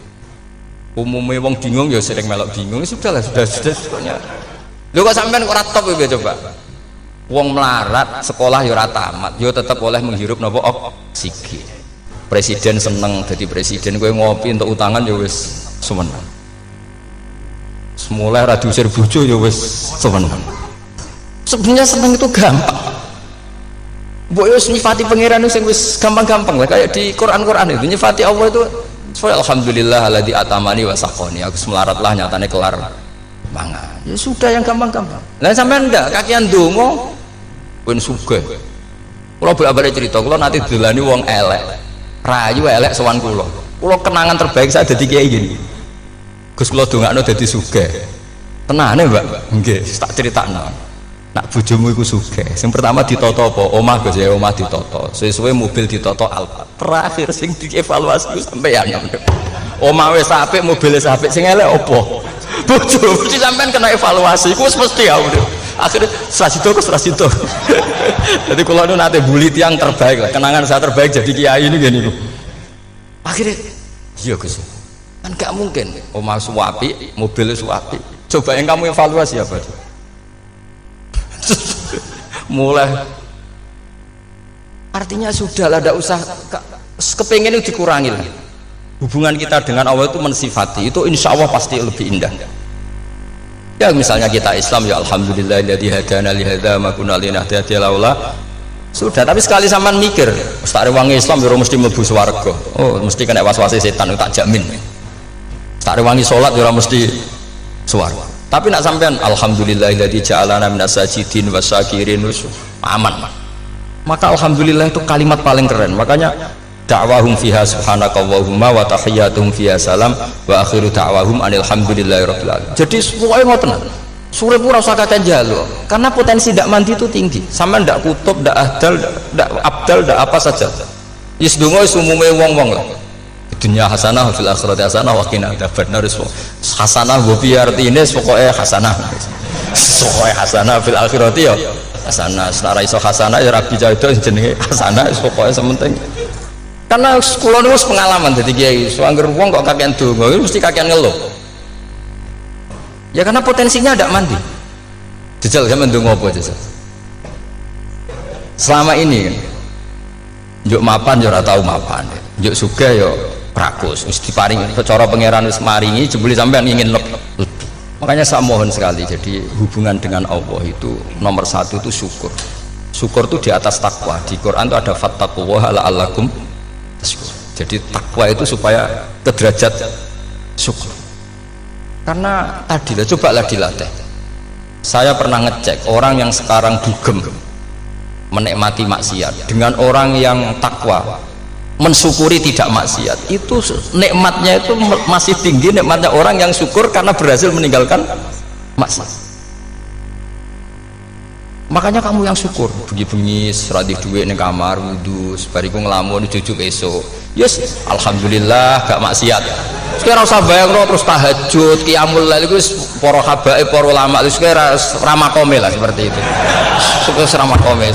Umume wong bingung ya sering melok bingung. Sudah pokoknya. Lho kok sampean kok ora top ya coba. Wong melarat sekolah ya ora tamat, ya tetep oleh menghirup napa oksigen. Presiden seneng jadi presiden, kowe ngopi untuk utangan ya wis semeneng. Semula ra diusir bojo ya wis semeneng. Sebenarnya seneng itu gampang. Mbok yo nyifati pangeran sing wis gampang-gampang lah, kayak di Quran itu nyifati Allah itu alhamdulillah alladzi atamani wa saqoni. Aku melarat lah nyatane kelar mangan. Ya sudah yang gampang-gampang. Lah sampean ndak kakian donga ben sugih. Kula bolak-balik cerita, kula nanti dolani wong elek. Rayu elek sowan kula. Kula kenangan terbaik saya dadi kiai gini. Gus kula dongakno dadi sugih. Tenane, Mbak? Nggih, tak critakno. Nak bojomu iku sugih. Sing pertama ditoto apa? Omah Gus ya, omah ditoto. Suwe-suwe mobil ditoto Alfa. Terakhir sing dievaluasi ku sampeyan. Omah wis apik, mobil wis apik, sing elek apa? Bojo mesti sampean kena evaluasi. Iku wis mesti ya. Akhirnya Strasito. Jadi kula nu nate bully tiyang terbaik lah. Kenangan saya terbaik jadi kiai ini gini. Akhirnya iya Gus. Kan gak mungkin omah suwapi, mobil suwapi. Coba yang kamu evaluasi apa? Mulai artinya sudah lah, tidak usah kepengen itu dikurangi lah. Hubungan kita dengan Allah itu mensifati itu insya Allah pasti lebih indah. Ya misalnya kita Islam ya alhamdulillahilladzi hadana li hadza ma kunna linahtadiya laula. Sudah, tapi sekali sampean mikir ustaz wangi Islam ya mesti mlebu swarga. Oh mesti kena was-wase setan, tak jamin. Ustaz wangi salat ya mesti swarga. Tapi nak sampean alhamdulillahilladzi ja'alana minas sajidin wasyakirin aman. Maka alhamdulillah itu kalimat paling keren. Makanya da'wahum fiha subhanakallahumma wa tahiyyatuhum fiha salam wa akhiru da'wahum alhamdulillahirabbil alamin. Jadi pokoknya ngoten. Sore pura usah kakek jaluk, karena potensi tidak mandi itu tinggi. Sama ndak kutub, ndak ahdal, ndak abdal, ndak apa saja. Is donga is umume wong-wong lah. Dunia hasanah fil akhirati hasanah wa qina adzabannar. Hasanah go piye artine pokoke hasanah. Pokoke hasanah fil akhirati ya hasanah. Nek iso hasanah ya rabi jauh jenenge hasanah pokoke sementing. Karena kula niku pengalaman dadi kiai, angger wong kok kakean donga mesti kakean ngeluh. Ya karena potensinya ada mandi. Jajal sampean ndonga apa jajal? Selama ini kan njuk mapan yo ora tau mapan. Njuk sugih yo rakus, wis diparingi cara pangeran wis maringi jebule sampean ingin lebih. Makanya saya mohon sekali, jadi hubungan dengan Allah itu nomor satu itu syukur. Syukur itu di atas takwa. Di Quran itu ada fattaqullaha la'allakum tashkurun. Jadi takwa itu supaya ke derajat syukur. Karena tadi lah, cobalah dilatih. Saya pernah ngecek orang yang sekarang dugem menikmati maksiat dengan orang yang takwa mensyukuri tidak maksiat, itu nikmatnya itu masih tinggi nikmatnya orang yang syukur karena berhasil meninggalkan maksiat. Makanya kamu yang syukur. Bengi-bengi seradi duit ning kamar wudu, bariku ngelamun cucuk esuk. Yes, alhamdulillah gak maksiat. Sekarang usah bayangno terus tahajud, qiyamul lail iku para habaib, para ulama itu sekarang ramakome lah seperti itu. Sukses ramakome.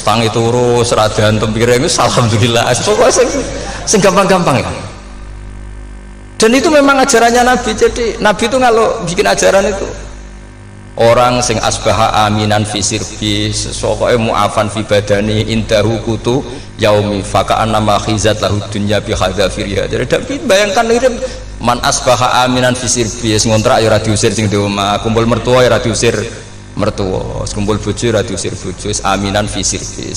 Tangi turu seradan tempire iku alhamdulillah. Pokoknya sing gampang-gampang ya. Dan itu memang ajarannya Nabi. Jadi Nabi itu kalau bikin ajaran itu orang sing asbaha aminan fi sirbi sesokoe mu'afan fi badani indahu kutu yaumi faka'an nama khizat lahu dunya bi hadzafiriha. Jadi bayangkan ini man asbaha aminan fi sirbi ngontrak ya ora diusir sing di omah, kumpul mertua ya ora diusir mertua, kumpul bojo ya ora diusir bojo, aminan fi sirbi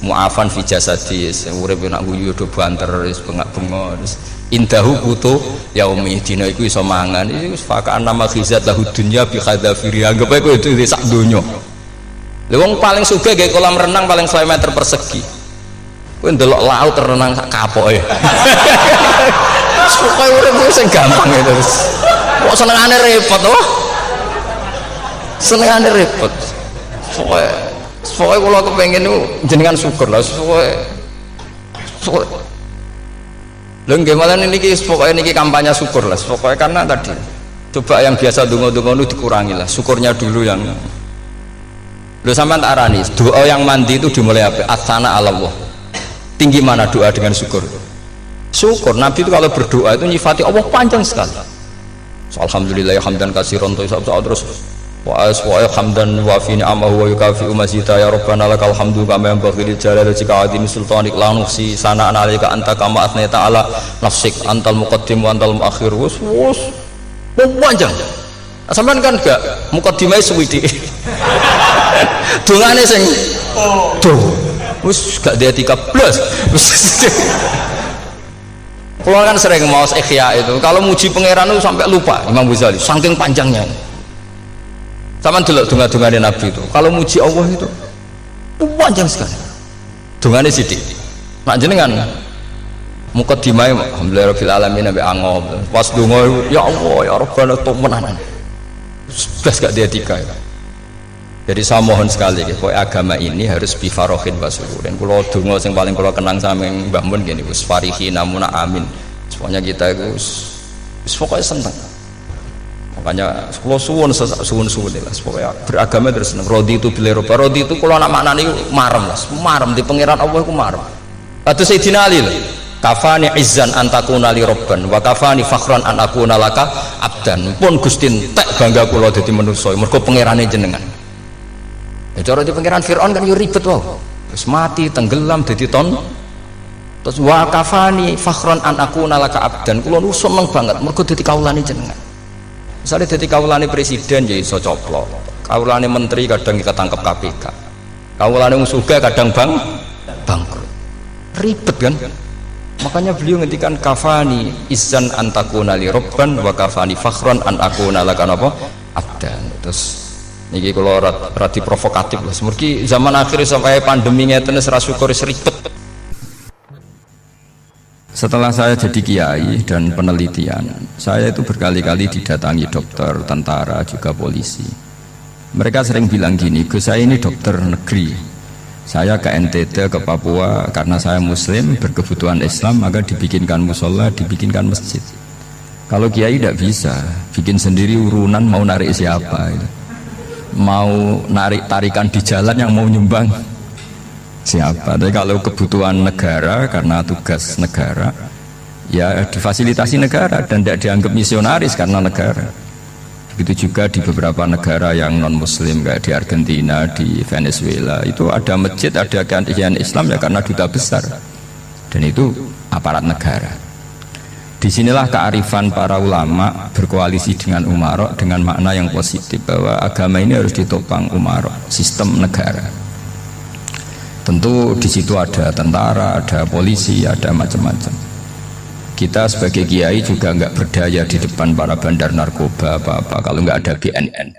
mu'afan fi jasadis urip nak guyu do banter wis bengak-bengok indahu kutu yaumi dina iku iso mangan iki faka'an nama khizat lahu dunya bi hadzafiri anggap ae kowe itu sak donya lha wong paling sugih gawe kolam renang paling 100 meter persegi kowe ndelok laut renang sak kapoke pokoke urip sing gampang itu kok senengane repot oh senengane repot pokoke kula kepengin niku jenengan syukur lah pokoke lho nggih malah niki pokoknya niki kampanye syukur lah pokoknya karena tadi coba yang biasa donga-donga itu dikurangi lah syukurnya dulu yang lho sampean tak arani doa yang mandi itu dimulai apa asana Allah tinggi mana doa dengan syukur Nabi itu kalau berdoa itu nyifati Allah panjang sekali alhamdulillah hamdan katsiran terus wa hamdan wa fi ni'amahu wa yukafi mazida ya rabbana lakal hamdu kama yanbaghi li jalali wajhika azimi sultanik la nuhsi sana'an 'alaika anta kama athnayta 'ala nafsik antal muqaddim wa antal muakhir wus panjang sampean kan gak muqaddimah suwidi dongane sing wis gak dietika blas kalau kan sering maos ikhya itu kalau muji pangeran itu sampai lupa Imam Ghazali saking panjangnya sama delok donga-dongane Nabi itu kalau muji Allah itu panjang sekali dongane sithik nak jenengan muqaddimah alhamdulillah rabbil alamin nabi angob pas donga ya Allah ya Rabbana temenan sudah gak dietika ya. Jadi saya mohon sekali ya, agama ini harus bifarohin wasururin kalau donga yang paling kalau kenang sama Mbah Mun gini wis farihi namuna amin semuanya kita itu pokoknya seneng makanya kalau suwun lah pokoknya beragama terus seneng rodi itu bila roba rodi itu kalau anak maknanya marem di pangeran Allah itu marem atau Sayyidina Ali lah kafani izzan antakuna li robban wa kafani fakhran an akuna laka abdan pun gustin tak bangga kula dadi manusa mergo pangerane jenengan ya cara di pangeran Fir'aun kan yo ribet wae terus mati tenggelam dadi ton terus wa kafani fakhran an akuna laka abdan kula nu seneng banget mergo dadi kawulane jenengan. Misalnya jadi kaulane presiden ya iso coplok, kaulane menteri kadang ketangkep KPK, kaulane musuga kadang bangkrut, ribet kan? Makanya beliau ngendikan kafani izan antakuna li robban wa kafani fakhron an akuna laka apa? Abdan. Terus niki kalau rati provokatif lah, semergi zaman akhir sampai pandemi ngeten ora syukur ribet. Setelah saya jadi kiai dan penelitian, saya itu berkali-kali didatangi dokter, tentara, juga polisi. Mereka sering bilang gini, Gus saya ini dokter negeri, saya ke NTT, ke Papua, karena saya muslim, berkebutuhan Islam, maka dibikinkan musola, dibikinkan masjid. Kalau kiai tidak bisa, bikin sendiri urunan mau narik siapa, mau narik tarikan di jalan yang mau nyumbang siapa. Tapi kalau kebutuhan negara karena tugas negara ya difasilitasi negara dan tidak dianggap misionaris karena negara. Begitu juga di beberapa negara yang non muslim kayak di Argentina, di Venezuela itu ada masjid, ada kajian Islam ya karena duta besar dan itu aparat negara. Disinilah kearifan para ulama berkoalisi dengan umarok dengan makna yang positif bahwa agama ini harus ditopang umarok, sistem negara. Tentu di situ ada tentara, ada polisi, ada macam-macam. Kita sebagai kiai juga nggak berdaya di depan para bandar narkoba apa-apa kalau nggak ada BNN.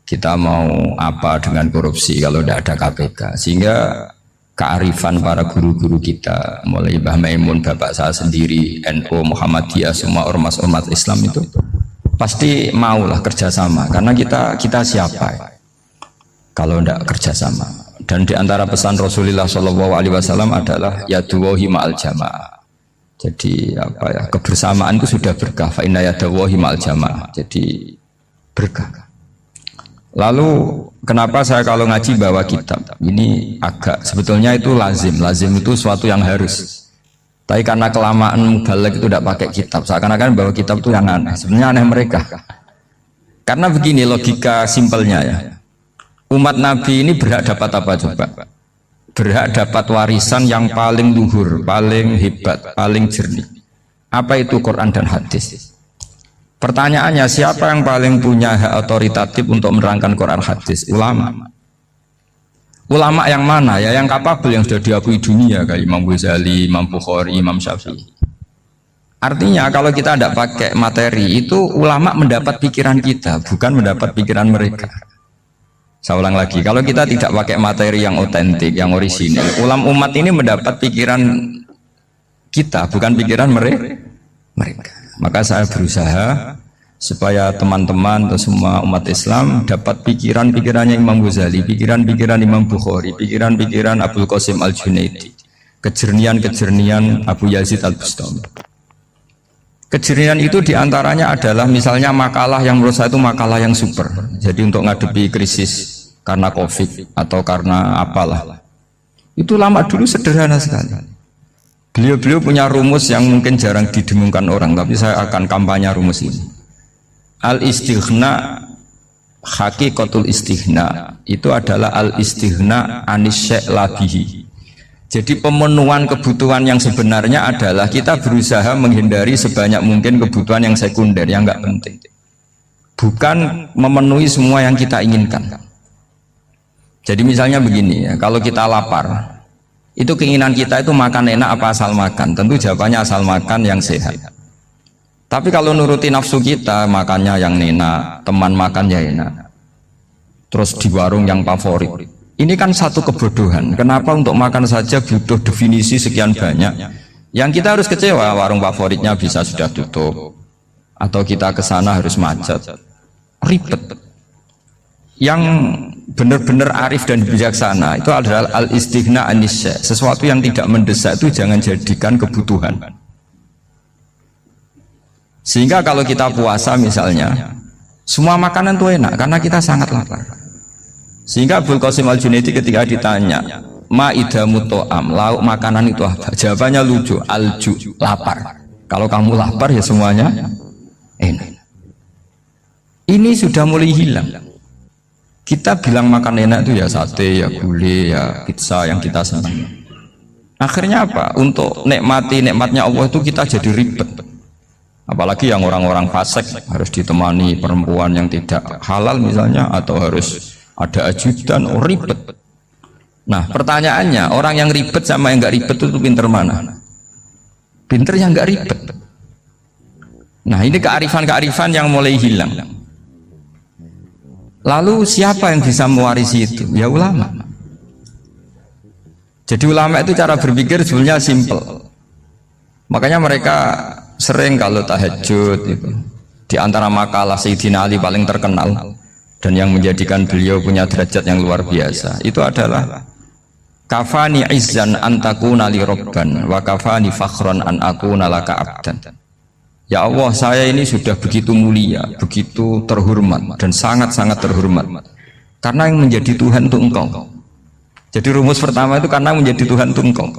Kita mau apa dengan korupsi kalau tidak ada KPK? Sehingga kearifan para guru-guru kita, mulai Mbah Maimun, bapak saya sendiri, NU, Muhammadiyah, semua ormas-ormas Islam itu pasti maulah kerjasama, karena kita siapa kalau tidak kerjasama. Dan diantara pesan Rasulullah SAW adalah yaduwahi ma'al jamaah. Jadi apa ya, kebersamaan itu sudah berkah. Fa inna yadawahi ma'al jamaah. Jadi berkah. Lalu kenapa saya kalau ngaji bawa kitab ini agak sebetulnya itu lazim itu suatu yang harus. Tapi karena kelamaan mubaligh itu tidak pakai kitab, seakan-akan bawa kitab itu yang aneh. Sebenarnya aneh mereka. Karena begini logika simpelnya ya. Umat Nabi ini berhak dapat apa coba? Berhak dapat warisan yang paling luhur, paling hebat, paling jernih. Apa itu Quran dan hadis? Pertanyaannya, siapa yang paling punya hak otoritatif untuk menerangkan Quran hadis? Ulama. Ulama yang mana? Ya yang kapabel, yang sudah diakui dunia kayak Imam Ghazali, Imam Bukhari, Imam Syafi'i. Artinya kalau kita tidak pakai materi itu, ulama mendapat pikiran kita, bukan mendapat pikiran mereka. Saya ulang lagi, kalau kita tidak pakai materi yang otentik, yang orisinil, umat ini mendapat pikiran kita, bukan pikiran mereka. Maka saya berusaha supaya teman-teman atau semua umat Islam dapat pikiran-pikirannya Imam Ghazali, pikiran-pikiran Imam Bukhari, pikiran-pikiran Abdul Qasim Al-Junaidi, kejernian-kejernian Abu Yazid Al-Bustami. Kejernihan itu diantaranya adalah misalnya makalah yang menurut saya itu makalah yang super. Jadi untuk ngadepi krisis karena COVID atau karena apalah, itu lama dulu sederhana sekali. Beliau punya rumus yang mungkin jarang didengungkan orang, tapi saya akan kampanye rumus ini. Al-istighna, hakikatul istighna itu adalah al-istighna anis syai' labihi. Jadi pemenuhan kebutuhan yang sebenarnya adalah kita berusaha menghindari sebanyak mungkin kebutuhan yang sekunder, yang enggak penting. Bukan memenuhi semua yang kita inginkan. Jadi misalnya begini ya, kalau kita lapar, itu keinginan kita itu makan enak apa asal makan? Tentu jawabannya asal makan yang sehat. Tapi kalau nuruti nafsu kita, makannya yang enak, teman makan ya enak, terus di warung yang favorit. Ini kan satu kebodohan. Kenapa untuk makan saja butuh definisi sekian banyak? Yang kita harus kecewa, warung favoritnya bisa sudah tutup, atau kita ke sana harus macet, ribet. Yang benar-benar arif dan bijaksana itu adalah al-istighna anis syai'. Sesuatu yang tidak mendesak itu jangan jadikan kebutuhan. Sehingga kalau kita puasa misalnya, semua makanan itu enak karena kita sangat lapar. Sehingga Abdul Qasim Al-Junaidi ketika ditanya ma'idamu to'am, lauk makanan itu apa? Jawabannya lucu, alju, lapar. Kalau kamu lapar ya semuanya enak. Ini sudah mulai hilang. Kita bilang makan enak itu ya sate, ya gulai, ya pizza yang kita senang. Akhirnya apa? Untuk nikmatnya Allah itu kita jadi ribet. Apalagi yang orang-orang fasik harus ditemani perempuan yang tidak halal misalnya, atau harus ada ajudan, ribet. Nah pertanyaannya, orang yang ribet sama yang nggak ribet itu pinter mana? Pinter yang nggak ribet. Nah ini kearifan-kearifan yang mulai hilang. Lalu siapa yang bisa mewarisi itu? Ya ulama. Jadi ulama itu cara berpikir sebenarnya simple. Makanya mereka sering kalau tahajud itu, di antara makalah Sayyidina Ali paling terkenal dan yang menjadikan beliau punya derajat yang luar biasa itu adalah kafani izzan antakuna li robban wa kafani fakhran an akuna laka abdan. Ya Allah, saya ini sudah begitu mulia, begitu terhormat dan sangat-sangat terhormat karena yang menjadi Tuhan itu Engkau. Jadi rumus pertama itu karena menjadi Tuhan itu Engkau.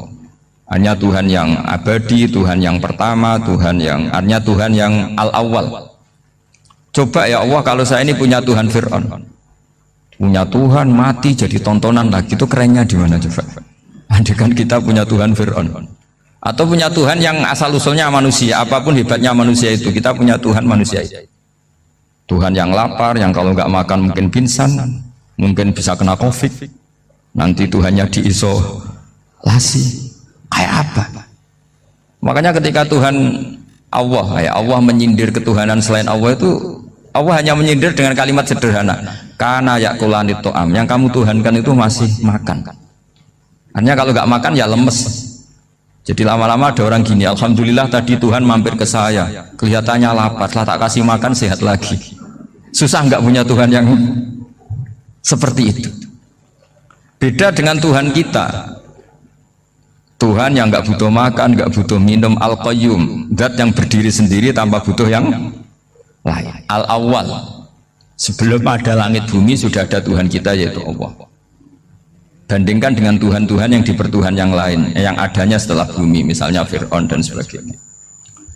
Hanya Tuhan yang abadi, Tuhan yang pertama, hanya Tuhan yang al-awwal. Coba ya Allah, kalau saya ini punya Tuhan Fir'aun, punya Tuhan mati jadi tontonan lagi, itu kerennya di mana coba? Andaikan kita punya Tuhan Fir'aun, atau punya Tuhan yang asal usulnya manusia, apapun hebatnya manusia itu, kita punya Tuhan manusia itu. Tuhan yang lapar, yang kalau nggak makan mungkin pingsan, mungkin bisa kena COVID, nanti Tuhannya diisolasi, kayak apa? Makanya ketika Tuhan Allah menyindir ketuhanan selain Allah itu, Allah hanya menyindir dengan kalimat sederhana, karena yakulanit to'am, yang kamu tuhankan itu masih makan. Hanya kalau nggak makan ya lemes. Jadi lama-lama ada orang gini, alhamdulillah tadi Tuhan mampir ke saya, kelihatannya lapar, setelah tak kasih makan sehat lagi. Susah nggak punya Tuhan yang seperti itu. Beda dengan Tuhan kita. Tuhan yang nggak butuh makan, nggak butuh minum, Al-Qayyum, zat yang berdiri sendiri tanpa butuh yang lain. Al-Awwal, sebelum ada langit bumi sudah ada Tuhan kita yaitu Allah. Bandingkan dengan Tuhan-Tuhan yang di pertuhan yang lain, yang adanya setelah bumi, misalnya Fir'aun dan sebagainya.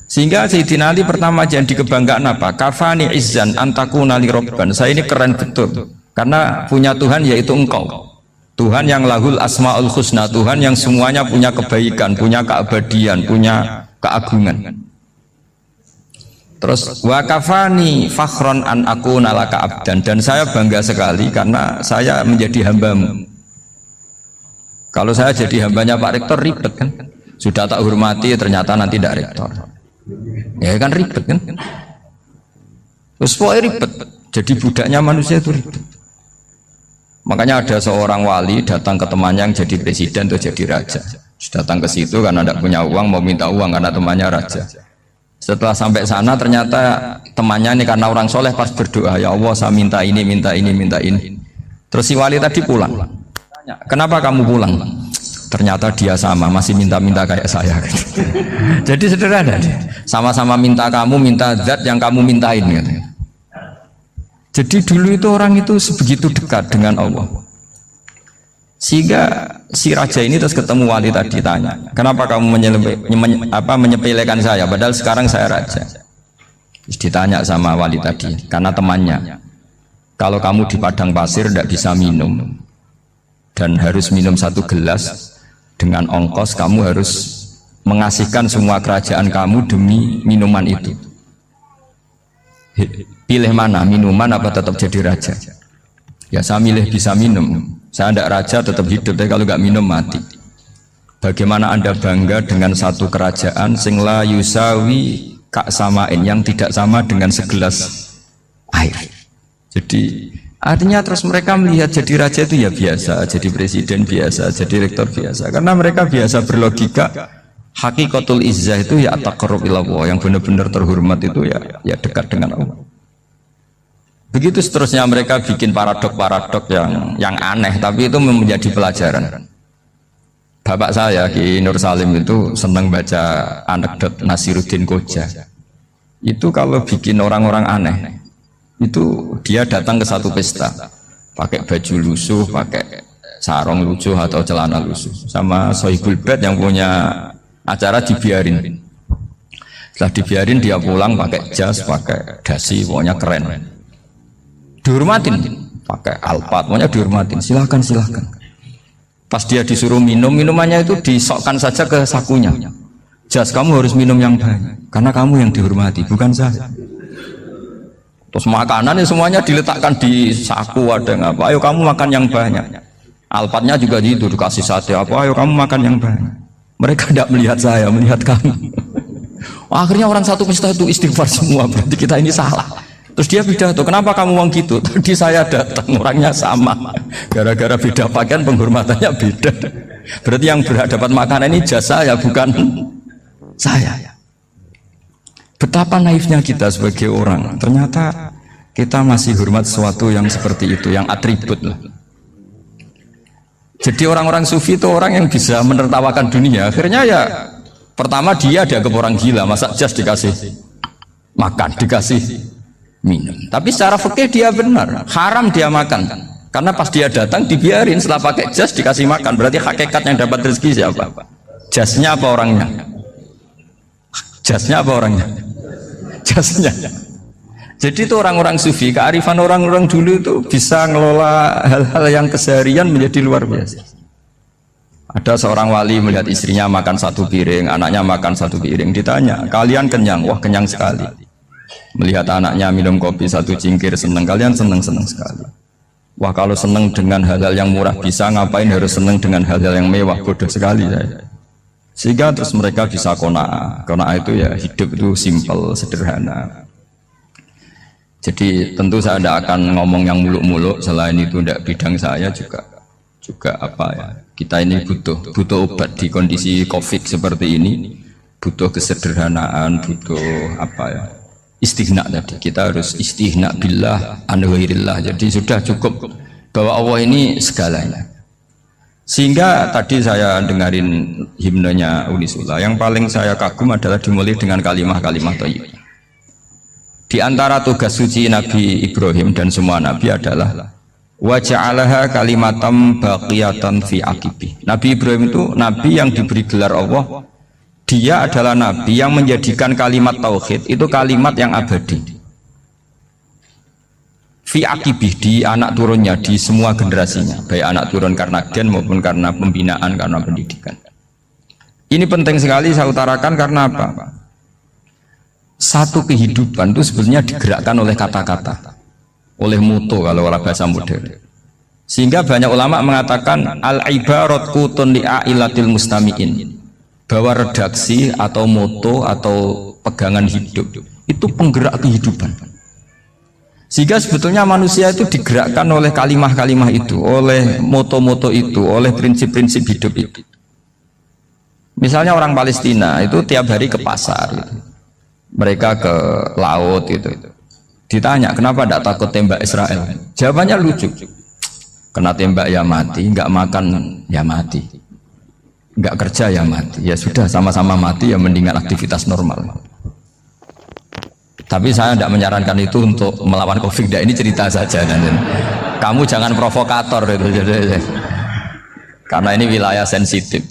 Sehingga Sayyidina Ali pertama jadi kebanggaan apa? Kafani izzan antakuna li robban. Saya ini keren betul karena punya Tuhan yaitu engkau, Tuhan yang lahul asmaul husna, Tuhan yang semuanya punya kebaikan, punya keabadian, punya keagungan. Terus wa kafani fakhron an akuna laka abdan, dan saya bangga sekali karena saya menjadi hambamu. Kalau saya jadi hambanya Pak Rektor ribet kan, sudah tak hormati ternyata nanti tidak rektor, ya kan ribet kan. Terus pokoknya ribet, jadi budaknya manusia itu ribet. Makanya ada seorang wali datang ke temannya yang jadi presiden atau jadi raja, datang ke situ karena tidak punya uang, mau minta uang karena temannya raja. Setelah sampai sana ternyata temannya ini karena orang soleh pas berdoa, ya Allah saya minta ini, minta ini, minta ini. Terus si wali tadi pulang. Kenapa kamu pulang? Ternyata dia sama, masih minta-minta kayak saya. Jadi sederhana, sama-sama minta kamu, minta zat yang kamu mintain. Jadi dulu itu orang itu sebegitu dekat dengan Allah. Sehingga si raja ini terus ketemu wali tadi tanya, kenapa kamu menyepelekan saya? Padahal sekarang saya raja. Terus ditanya sama wali tadi, karena temannya, kalau kamu di padang pasir tidak bisa minum, dan harus minum 1 gelas dengan ongkos, kamu harus mengasihkan semua kerajaan kamu demi minuman itu. Pilih mana, minuman apa tetap jadi raja? Ya saya milih bisa minum. Saya tidak raja tetap hidup, tapi kalau nggak minum mati. Bagaimana Anda bangga dengan satu kerajaan sing la yusawi kak samain, yang tidak sama dengan segelas air. Jadi artinya terus mereka melihat jadi raja itu ya biasa, jadi presiden biasa, jadi rektor biasa, karena mereka biasa berlogika hakikatul izzah itu ya taqarrub ilallah, yang benar-benar terhormat itu ya dekat dengan Allah. Begitu seterusnya mereka bikin paradok-paradok yang aneh, tapi itu menjadi pelajaran. Bapak saya Ki Nur Salim itu senang baca anekdot Nasiruddin Koja. Itu kalau bikin orang-orang aneh, itu dia datang ke satu pesta pakai baju lusuh, pakai sarung lusuh atau celana lusuh, sama Sohibul Bed yang punya acara dibiarin. Setelah dibiarin dia pulang pakai jas, pakai dasi, pokoknya keren, dihormatin, pakai alpat, pokoknya dihormatin, silahkan. Pas dia disuruh minum, minumannya itu disokkan saja ke sakunya. Jas, kamu harus minum yang banyak karena kamu yang dihormati, bukan saya. Terus makanan semuanya diletakkan di saku, ada yang apa, ayo kamu makan yang banyak. Alpatnya juga gitu, dikasih sate apa, ayo kamu makan yang banyak. Mereka tidak melihat saya, melihat kamu. Akhirnya orang satu pesta itu istighfar semua, berarti kita ini salah. Terus dia pidato, kenapa kamu ngomong gitu? Tadi saya datang, orangnya sama, gara-gara beda pakaian penghormatannya beda. Berarti yang berhak dapat makanan ini jasa ya, bukan saya. Betapa naifnya kita sebagai orang, ternyata kita masih hormat sesuatu yang seperti itu, yang atribut lah. Jadi orang-orang sufi itu orang yang bisa menertawakan dunia. Akhirnya ya pertama dia dianggap orang gila, masa jas dikasih makan, dikasih minum. Tapi secara fikih dia benar, haram dia makan. Karena pas dia datang dibiarin, setelah pakai jas dikasih makan. Berarti hakikat yang dapat rezeki siapa? Jasnya apa orangnya? Jasnya apa orangnya? Jasnya. Jadi itu orang-orang sufi, kearifan orang-orang dulu itu bisa ngelola hal-hal yang keseharian menjadi luar biasa. Ada seorang wali melihat istrinya makan 1 piring, anaknya makan 1 piring, ditanya, kalian kenyang? Wah, kenyang sekali. Melihat anaknya minum kopi 1 cingkir, senang. Kalian senang sekali. Wah, kalau senang dengan hal-hal yang murah bisa, ngapain harus senang dengan hal-hal yang mewah? Bodoh sekali saya. Sehingga terus mereka bisa qanaah. Qanaah itu ya hidup itu simpel, sederhana. Jadi tentu saya tidak akan ngomong yang muluk-muluk, selain itu tidak bidang saya juga juga apa ya, kita ini butuh obat di kondisi COVID seperti ini, butuh kesederhanaan, butuh apa ya, istighna tadi. Kita harus istighna billah an ghairillah. Jadi sudah cukup bahwa Allah ini segalanya. Sehingga tadi saya dengarin himnenya Unisula, yang paling saya kagum adalah dimulai dengan kalimat-kalimat thayyibah. Di antara tugas suci Nabi Ibrahim dan semua nabi adalah wa ja'alaha kalimatam baqiyatan fi aqibi. Nabi Ibrahim itu nabi yang diberi gelar Allah. Dia adalah nabi yang menjadikan kalimat tauhid itu kalimat yang abadi. Fi aqibi, di anak turunnya, di semua generasinya, baik anak turun karena gen maupun karena pembinaan, karena pendidikan. Ini penting sekali saya utarakan karena apa? Satu kehidupan itu sebenarnya digerakkan oleh kata-kata, oleh moto kalau orang bahasa modern. Sehingga banyak ulama mengatakan al-ibarat qutun li'ailatil mustami'in, bahwa redaksi atau moto atau pegangan hidup itu penggerak kehidupan. Sehingga sebetulnya manusia itu digerakkan oleh kalimah-kalimah itu, oleh moto-moto itu, oleh prinsip-prinsip hidup itu. Misalnya orang Palestina itu tiap hari ke pasar gitu. Mereka ke laut itu. Ditanya kenapa tidak takut tembak Israel? Jawabannya lucu. Kena tembak ya mati, nggak makan ya mati, nggak kerja ya mati. Ya sudah sama-sama mati, ya mendingan aktivitas normal. Tapi saya tidak menyarankan itu untuk melawan COVID. Ini cerita saja. Kamu jangan provokator itu. Karena ini wilayah sensitif.